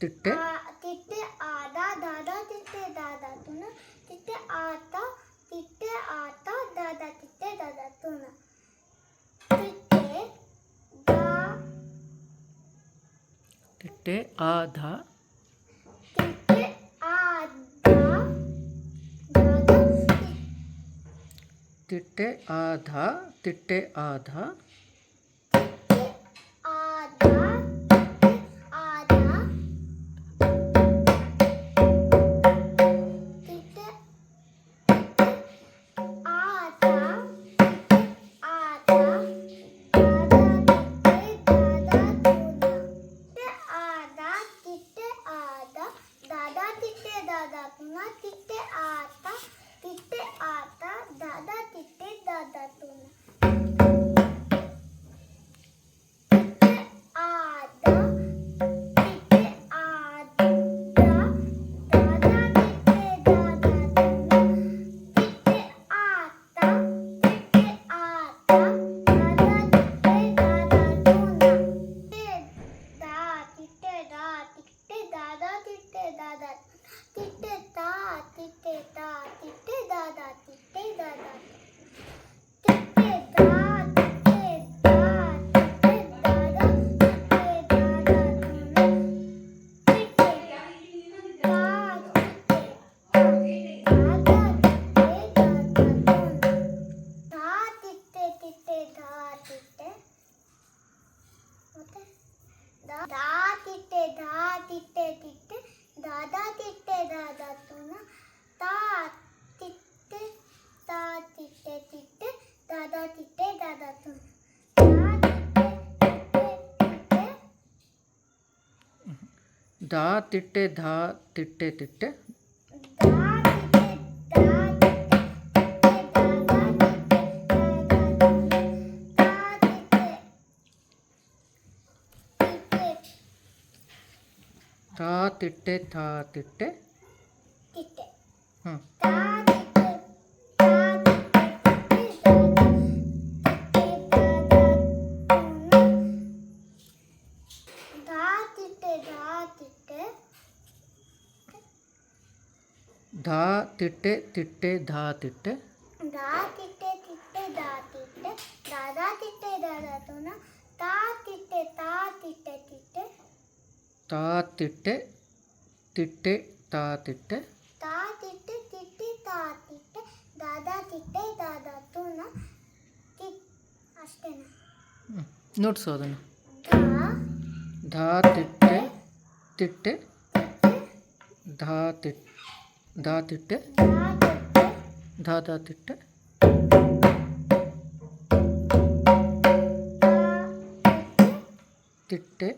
तिट्टे तिट्टे आदा दादा तिट्टे दादा तुन तिट्टे आता दादा तिट्टे दादा तुन तिट्टे आधा तिट्टे आदा दादा तिट्टे आधा तिट्टे आधा ದಾ ತಿಟ್ಟೆ ಧಾ ತಿಟ್ಟೆ ತಿಟ್ಟೆ ದಾ ತಿಟ್ಟೆ ದಾ ತಿಟ್ಟೆ ತಾ ತಿಟ್ಟೆ ಥಾ ತಿಟ್ಟೆ ತಿಟ್ಟೆ ಹ್ಞೂ ದಾ ತಿಟ್ಟೆ ದಾ ತಿಟ್ಟೆ ಧಾ ತಿಟ್ಟೆ ತಿಟ್ಟೆ ಧಾ ತಿಟ್ಟೆ ದಾ ತಿಟ್ಟೆ ತಿಟ್ಟೆ ದಾ ತಿಟ್ಟೆ ದಾದಾ ತಿಟ್ಟೆ ದಾದಾ ತುನ ತಾ ತಿಟ್ಟೆ ತಿಟ್ಟೆ ತಾ ತಿಟ್ಟೆ ತಿಟ್ಟೆ ತಾ ತಿಟ್ಟೆ ತಾ ತಿಟ್ಟೆ ತಿಟ್ಟೆ ತಾ ತಿಟ್ಟೆ ದಾದಾ ತಿಟ್ಟೆ ದಾದಾ ತುನ ಅಷ್ಟೇನಾ ನೋಡ್ಸು ಅದನ್ನು ದಾ ಧಾ ತಿಟ್ಟೆ ತಿಟ್ಟೆ ಧಾ ತಿಟ್ಟೆ ಧಾ ತಿಟ್ಟೆ ದಾ ತಿಟ್ಟೆ ಧಾ ಧಾ ತಿಟ್ಟೆ ತಾ ತಿಟ್ಟೆ